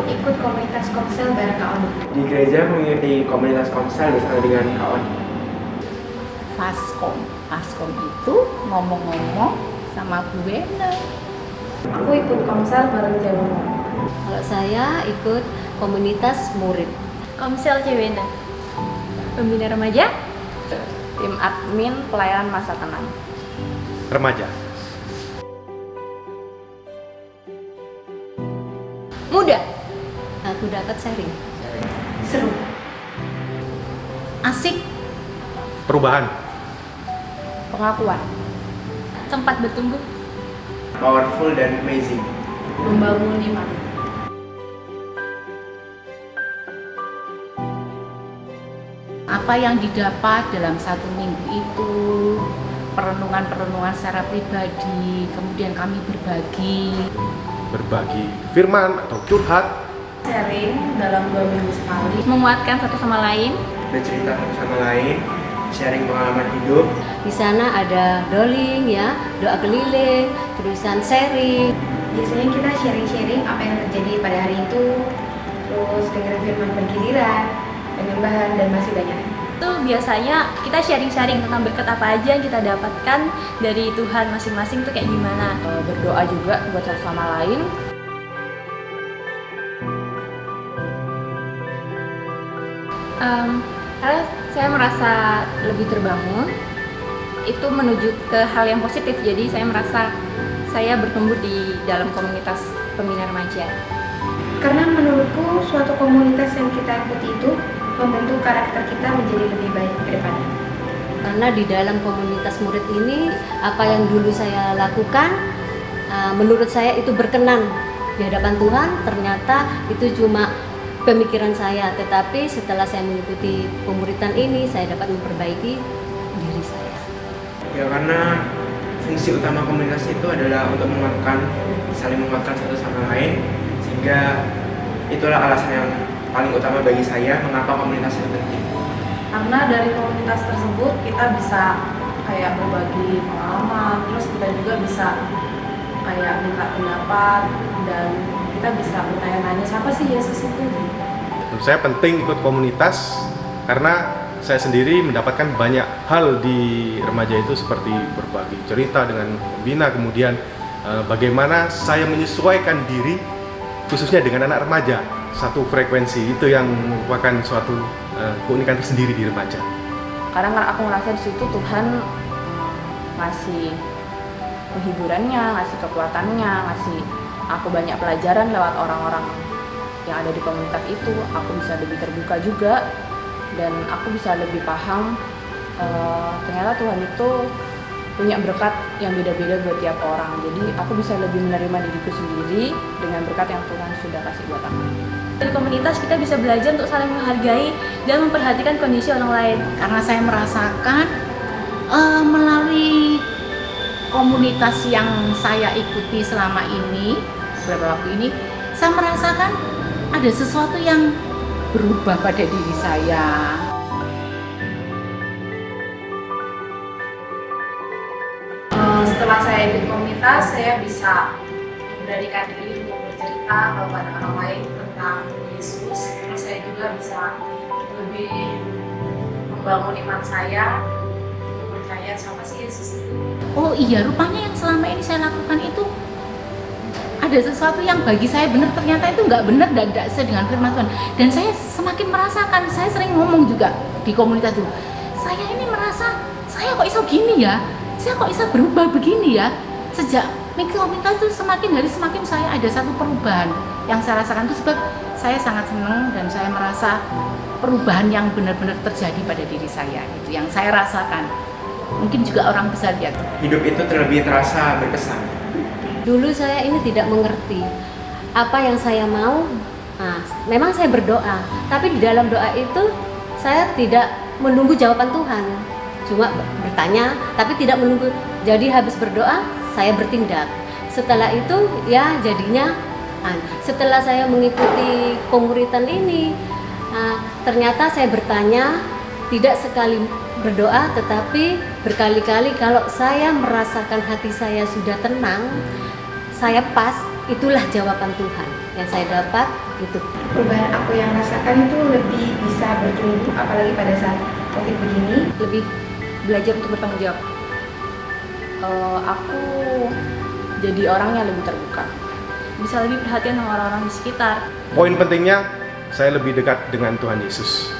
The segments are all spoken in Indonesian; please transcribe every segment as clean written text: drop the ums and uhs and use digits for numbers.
ikut komunitas Komsel bareng Kak Oni. Di gereja mengikuti komunitas Komsel bersama dengan Kak Oni. Faskom itu ngomong-ngomong sama Bu Wena. Aku ikut Komsel bareng Jawa. Kalau saya ikut komunitas murid. Komsel Cewena. Pembina remaja. Tim admin pelayanan masa tenang. Remaja. Muda. Aku dapat sharing. Seru. Asik. Perubahan. Pengakuan. Tempat bertumbuh. Powerful dan amazing. Membangun iman. Apa yang didapat dalam satu minggu itu, perenungan-perenungan secara pribadi, kemudian kami Berbagi firman atau curhat. Sharing dalam 2 minggu sekali. Menguatkan satu sama lain. Bercerita satu sama lain, sharing pengalaman hidup. Di sana ada doling ya, doa keliling, tulisan sharing. Biasanya kita sharing-sharing apa yang terjadi pada hari itu, terus dengerin firman bergiliran, penyembahan, dan masih banyak lagi. Itu biasanya kita sharing-sharing tentang berkat apa aja yang kita dapatkan dari Tuhan masing-masing tuh kayak gimana. berdoa juga buat satu sama lain. Karena saya merasa lebih terbangun, itu menuju ke hal yang positif. Jadi saya merasa saya bertumbuh di dalam komunitas pembina remaja. Karena menurutku suatu komunitas yang kita ikuti itu membentuk karakter kita menjadi lebih baik ke depannya. Karena di dalam komunitas murid ini, apa yang dulu saya lakukan, menurut saya itu berkenan di hadapan Tuhan. Ternyata itu cuma pemikiran saya, tetapi setelah saya mengikuti pemuritan ini, saya dapat memperbaiki diri saya. Ya karena fungsi utama komunitas itu adalah untuk saling menguatkan satu sama lain, sehingga itulah alasan yang paling utama bagi saya mengapa komunitas itu penting. Karena dari komunitas tersebut kita bisa kayak berbagi pengalaman, terus kita juga bisa kayak minta pendapat, dan kita bisa bertanya-tanya siapa sih Yesus itu. Menurut saya penting ikut komunitas karena saya sendiri mendapatkan banyak hal di remaja itu, seperti berbagi cerita dengan pembina, kemudian bagaimana saya menyesuaikan diri khususnya dengan anak remaja, satu frekuensi. Itu yang merupakan suatu keunikan tersendiri di remaja. Kadang kan aku ngerasa di situ Tuhan ngasih penghiburannya, ngasih kekuatannya, ngasih aku banyak pelajaran lewat orang-orang yang ada di komunitas itu. Aku bisa lebih terbuka juga, dan aku bisa lebih paham ternyata Tuhan itu punya berkat yang beda-beda buat tiap orang. Jadi aku bisa lebih menerima diriku sendiri dengan berkat yang Tuhan sudah kasih buat aku. Dari komunitas kita bisa belajar untuk saling menghargai dan memperhatikan kondisi orang lain. Karena saya merasakan melalui komunitas yang saya ikuti selama ini, beberapa waktu ini, saya merasakan ada sesuatu yang berubah pada diri saya. Setelah saya ikut komunitas, saya bisa memberanikan diri untuk bercerita kepada orang lain tentang Yesus. Terus saya juga bisa lebih membangun iman saya untuk percaya sama si Yesus itu. Oh iya, rupanya yang selama ini saya lakukan itu ada sesuatu yang bagi saya benar, ternyata itu nggak benar dan tidak sesuai dengan firman Tuhan. Dan saya semakin merasakan, saya sering ngomong juga di komunitas itu, saya ini merasa, saya kok iso gini ya, saya kok bisa berubah begini ya. Sejak komunitas itu semakin hari semakin saya ada satu perubahan yang saya rasakan. Itu sebab saya sangat senang dan saya merasa perubahan yang benar-benar terjadi pada diri saya, itu yang saya rasakan. Mungkin juga orang bisa lihat. Hidup itu terlebih terasa berkesan. Dulu saya ini tidak mengerti apa yang saya mau. Nah, memang saya berdoa, tapi di dalam doa itu saya tidak menunggu jawaban Tuhan. Cuma bertanya, tapi tidak menunggu. Jadi habis berdoa, saya bertindak. Setelah itu, ya jadinya, setelah saya mengikuti pemuritan ini, ternyata saya bertanya, tidak sekali berdoa, tetapi berkali-kali kalau saya merasakan hati saya sudah tenang, saya pas, itulah jawaban Tuhan yang saya dapat itu. Perubahan aku yang rasakan itu lebih bisa bertumbuh, apalagi pada saat COVID begini. Lebih belajar untuk bertanggung jawab. Aku jadi orang yang lebih terbuka, bisa lebih perhatian sama orang-orang di sekitar. Poin pentingnya, saya lebih dekat dengan Tuhan Yesus.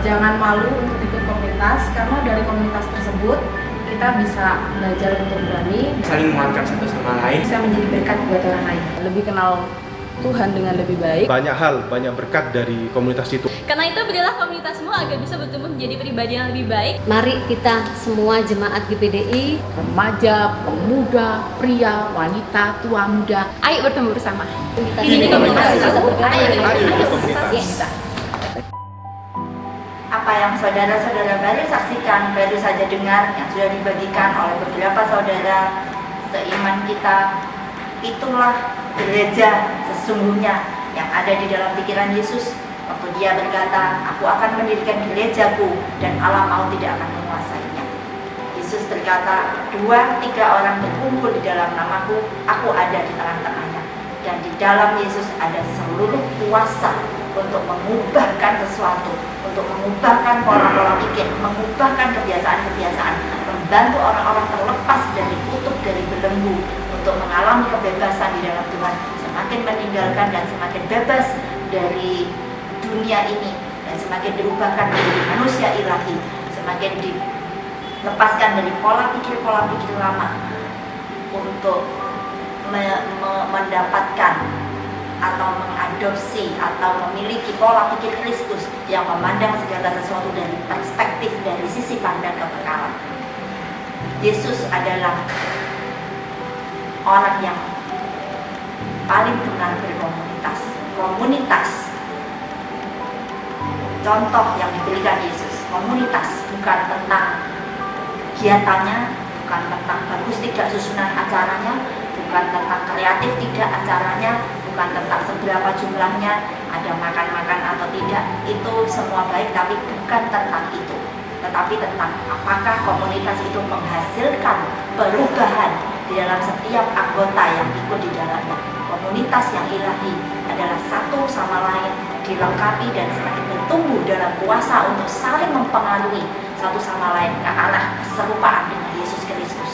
Jangan malu untuk ikut komunitas, karena dari komunitas tersebut kita bisa belajar untuk berani, Saling menguatkan satu sama lain. Bisa menjadi berkat buat orang lain. Lebih kenal Tuhan dengan lebih baik. Banyak hal, banyak berkat dari komunitas itu. Karena itu berilah komunitasmu agar bisa bertumbuh menjadi pribadi yang lebih baik. Mari kita semua jemaat GPDI, Remaja, pemuda, pria, wanita, tua, muda, Ayo bertumbuh bersama. Ini komunitas kita bergerak. Ayo ikut komunitas. Yes. Apa yang saudara-saudara baru saksikan, baru saja dengar, yang sudah dibagikan oleh beberapa saudara seiman kita, itulah gereja sesungguhnya yang ada di dalam pikiran Yesus waktu dia berkata, aku akan mendirikan gerejaku dan alam maut tidak akan menguasainya. Yesus berkata, 2-3 orang berkumpul di dalam namaku, aku ada di tengah-tengahnya. Dan di dalam Yesus ada seluruh kuasa untuk mengubahkan sesuatu, untuk mengubahkan pola-pola pikir, mengubahkan kebiasaan-kebiasaan, membantu orang-orang terlepas dari kutuk, dari belenggu, untuk mengalami kebebasan di dalam Tuhan, semakin meninggalkan dan semakin bebas dari dunia ini, dan semakin diubahkan menjadi manusia ilahi, semakin dilepaskan dari pola pikir lama untuk mendapatkan atau mengadopsi atau memiliki pola pikir Kristus yang memandang segala sesuatu dari perspektif, dari sisi pandang kekekalan. Yesus adalah orang yang paling benar berkomunitas. Komunitas, contoh yang diberikan Yesus, komunitas bukan tentang kegiatannya, bukan tentang bagus tidak susunan acaranya, bukan tentang kreatif tidak acaranya, bukan tentang seberapa jumlahnya, ada makan-makan atau tidak, itu semua baik, tapi bukan tentang itu, tetapi tentang apakah komunitas itu menghasilkan perubahan di dalam setiap anggota yang ikut di dalamnya. Komunitas yang ilahi adalah satu sama lain dilengkapi dan semakin bertumbuh dalam kuasa untuk saling mempengaruhi satu sama lain ke arah keserupaan dengan Yesus Kristus.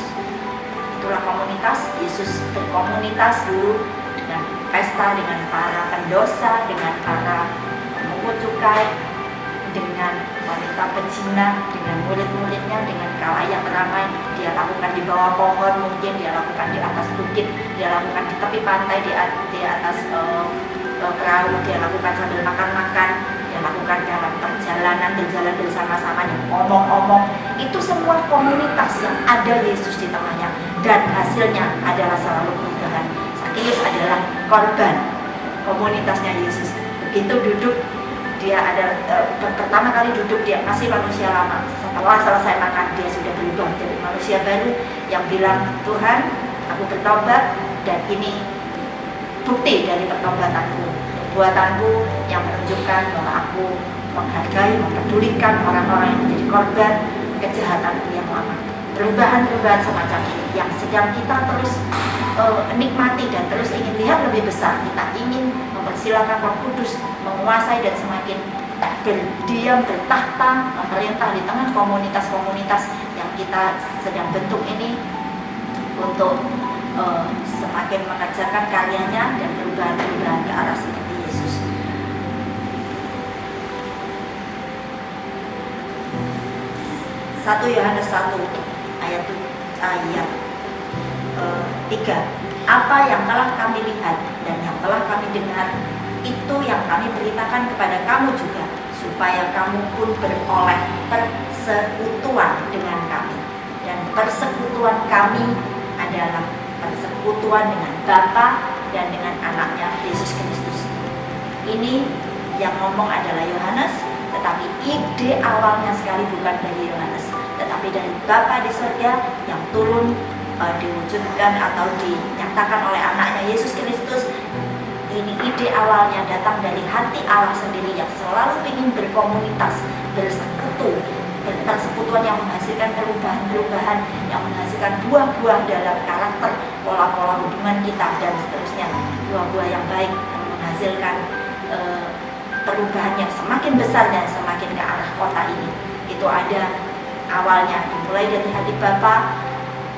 Itulah komunitas. Yesus berkomunitas dulu dengan pesta, dengan para pendosa, dengan para pemungut cukai, dengan wanita pezina, dengan murid-muridnya, dengan khalayak ramai. Dia lakukan di bawah pohon, mungkin dia lakukan di atas bukit, dia lakukan di tepi pantai, di atas perahu, dia lakukan sambil makan-makan, dia lakukan dalam perjalanan, berjalan bersama-sama, ngomong-ngomong. Itu semua komunitas yang ada Yesus di tengahnya, dan hasilnya adalah selalu perubahan. Sakeus adalah korban komunitasnya Yesus. Begitu duduk, dia ada pertama kali duduk, dia masih manusia lama. Setelah selesai makan, dia sudah berubah jadi manusia baru yang bilang, Tuhan, aku bertobat, dan ini bukti dari pertobatanku, perbuatanku yang menunjukkan bahwa aku menghargai, mempedulikan orang-orang yang menjadi korban kejahatanku yang lama. Perubahan-perubahan semacam ini yang sedang kita terus nikmati dan terus ingin lihat lebih besar. Kita ingin mempersilakan Roh Kudus menguasai dan semakin berdiam, bertahta, memerintah di tengah komunitas-komunitas yang kita sedang bentuk ini untuk semakin mengerjakan karyanya dan perubahan-perubahan ke arah seperti Yesus. Yohanes 1 ayat 3. Apa yang telah kami lihat dan yang telah kami dengar, itu yang kami beritakan kepada kamu juga, supaya kamu pun beroleh persekutuan dengan kami. Dan persekutuan kami adalah persekutuan dengan Bapa dan dengan anaknya Yesus Kristus. Ini yang ngomong adalah Yohanes, tetapi ide awalnya sekali bukan dari Yohanes, tetapi dari Bapa di surga yang turun diwujudkan atau dinyatakan oleh anaknya Yesus Kristus. Ini ide awalnya datang dari hati Allah sendiri yang selalu ingin berkomunitas, bersekutu, persekutuan yang menghasilkan perubahan-perubahan, yang menghasilkan buah-buah dalam karakter, pola-pola hubungan kita dan seterusnya, buah-buah yang baik yang menghasilkan perubahan yang semakin besar dan semakin ke arah kota ini. Itu ada awalnya dimulai dari hati Bapa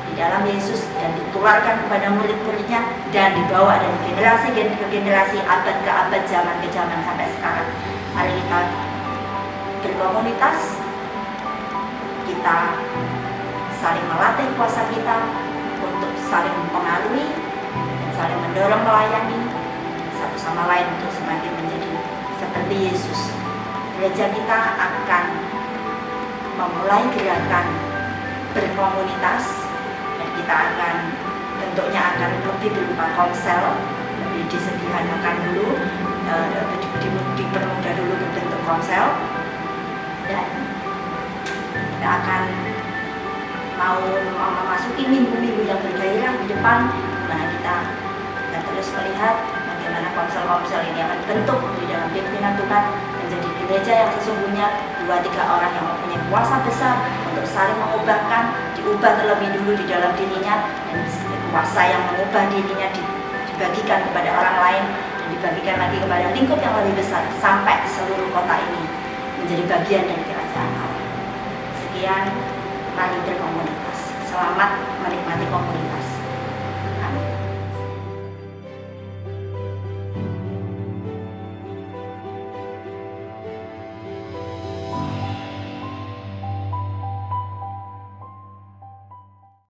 di dalam Yesus dan ditularkan kepada murid-muridnya dan dibawa dari generasi ke generasi, abad ke abad, zaman ke zaman sampai sekarang. Mari kita berkomunitas, kita saling melatih kuasa kita untuk saling mempengaruhi dan saling mendorong melayani satu sama lain untuk semakin menjadi seperti Yesus. Gereja kita akan memulai gerakan berkomunitas dan kita akan bentuknya akan lebih berupa komsel, lebih disederhanakan dulu, dipermudah dulu berbentuk komsel, dan kita akan mau memasuki minggu-minggu yang bergairah di depan, mana kita terus melihat bagaimana komsel-komsel ini akan bentuk di dalam pimpinan Tuhan menjadi gereja yang sesungguhnya 2-3 orang yang mempunyai kuasa besar untuk saling mengubahkan, diubah terlebih dulu di dalam dirinya, dan kuasa yang mengubah dirinya dibagikan kepada orang lain dan dibagikan lagi kepada lingkup yang lebih besar sampai seluruh kota ini menjadi bagian dari kerajaan Allah. Sekian, mari berkomunitas. Selamat